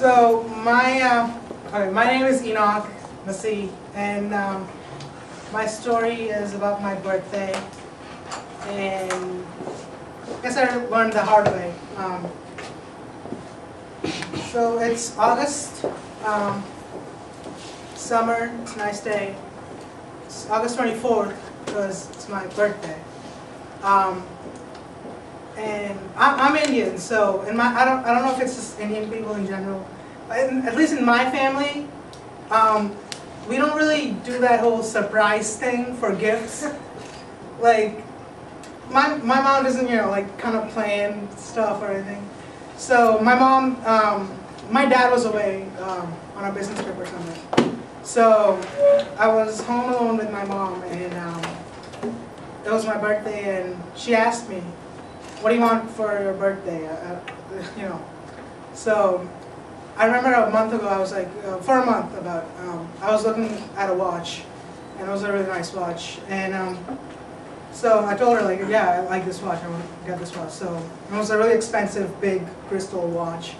So my name is Enoch Masih, and my story is about my birthday, and I guess I learned the hard way. So it's August, summer, it's a nice day. It's August 24th because it's my birthday. And I'm Indian, so I don't know if it's just Indian people in general, but at least in my family, we don't really do that whole surprise thing for gifts. Like my mom doesn't, like kind of plan stuff or anything. So my mom, my dad was away on a business trip or something. So I was home alone with my mom, and it was my birthday, and she asked me, "What do you want for your birthday?" So I remember a month ago, I was like, for a month about, I was looking at a watch, and it was a really nice watch, and so I told her, like, yeah, I like this watch, I want to get this watch. So it was a really expensive, big crystal watch,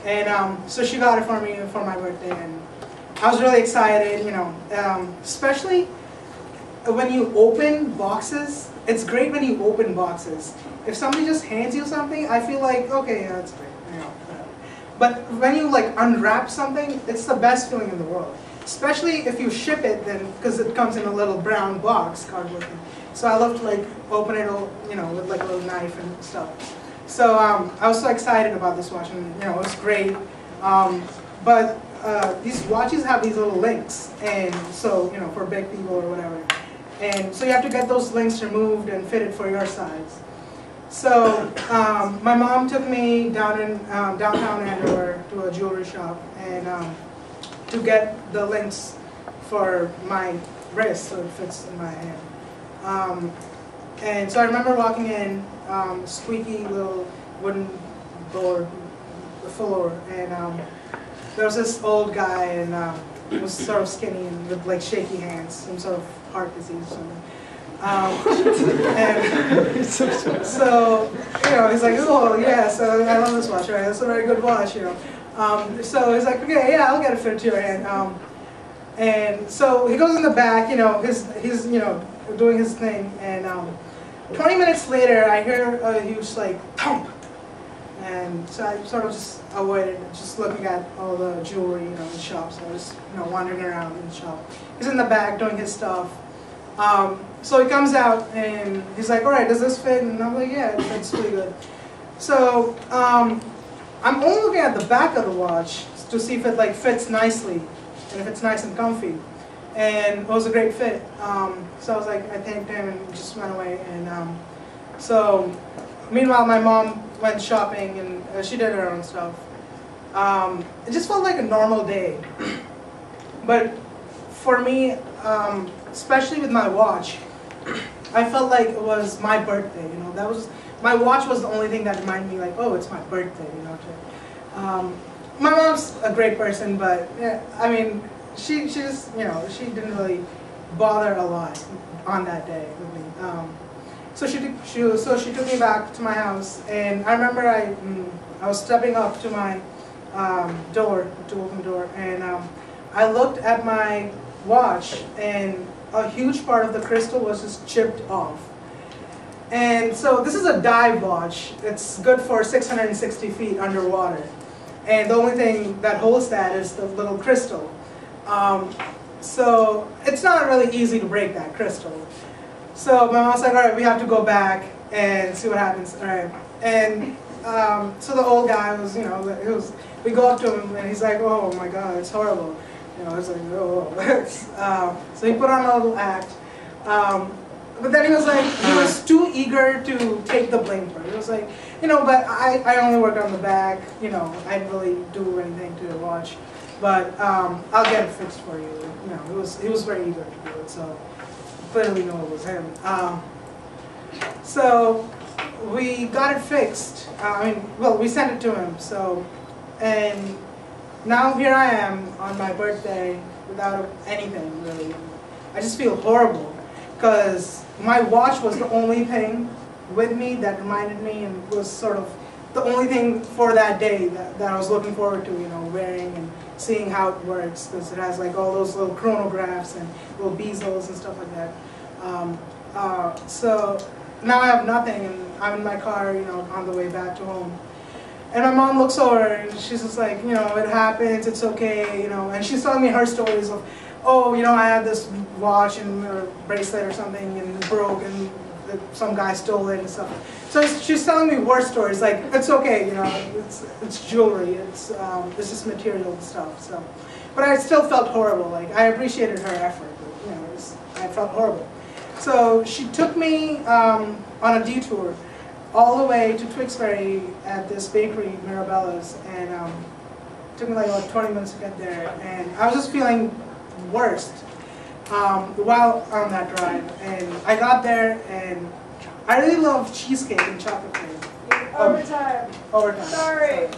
and so she got it for me for my birthday, and I was really excited, especially when you open boxes. It's great when you open boxes. If somebody just hands you something, I feel like, okay, yeah, that's great, But when you like unwrap something, it's the best feeling in the world. Especially if you ship it, then because it comes in a little brown box, cardboard thing. So I love to like open it, with like a little knife and stuff. So I was so excited about this watch, and it was great. But these watches have these little links, and so for big people or whatever. And so you have to get those links removed and fitted for your size. So my mom took me down in downtown Andover to a jewelry shop, and to get the links for my wrist so it fits in my hand. And so I remember walking in, squeaky little wooden door, the floor, and there was this old guy, and he was sort of skinny and with like shaky hands, some sort of heart disease or something. And so, he's like, oh yeah, so I love this watch, right? That's a very good watch, So he's like, okay, yeah, I'll get it fit to your hand. And so he goes in the back, he's doing his thing, and 20 minutes later, I hear a huge like thump. And so I sort of just avoided, just looking at all the jewelry, in the shop. So I was, wandering around in the shop. He's in the back doing his stuff. So he comes out and he's like, all right, does this fit? And I'm like, yeah, it fits pretty good. So I'm only looking at the back of the watch to see if it like fits nicely and if it's nice and comfy. And it was a great fit. So I was like, I thanked him and just went away. And so meanwhile, my mom went shopping, and she did her own stuff. It just felt like a normal day. But for me, especially with my watch, I felt like it was my birthday. That was my watch was the only thing that reminded me, like, oh, it's my birthday. My mom's a great person, but yeah, I mean, she just she didn't really bother a lot on that day with me. So she took me back to my house, and I remember I was stepping up to my door to open the door, and I looked at my watch, and a huge part of the crystal was just chipped off. And so this is a dive watch. It's good for 660 feet underwater, and the only thing that holds that is the little crystal. So it's not really easy to break that crystal. So my mom's like, all right, we have to go back and see what happens. All right, and so the old guy was, we go up to him, and he's like, oh my God, it's horrible. It's like, oh. So he put on a little act, but then he was too eager to take the blame for it. He was like, but I only work on the back, I didn't really do anything to the watch, but I'll get it fixed for you. He was very eager to do it, so clearly know it was him. So we got it fixed. We sent it to him. So, and now here I am on my birthday without anything really. I just feel horrible because my watch was the only thing with me that reminded me and was sort of the only thing for that day that I was looking forward to, you know, wearing and seeing how it works, because it has like all those little chronographs and little bezels and stuff like that. So now I have nothing, and I'm in my car, you know, on the way back to home. And my mom looks over and she's just like, you know, it happens, it's okay, you know, and she's telling me her stories of, oh, you know, I had this watch and or bracelet or something and it broke and some guy stole it and stuff. So she's telling me worse stories, like, it's okay, you know, it's jewelry, it's just material stuff, so. But I still felt horrible, like, I appreciated her effort, but, you know, I felt horrible. So she took me on a detour all the way to Tewksbury at this bakery, Mirabella's, and it took me like 20 minutes to get there, and I was just feeling worst while on that drive, and I got there, and I really love cheesecake and chocolate cake. Overtime. Overtime. Sorry.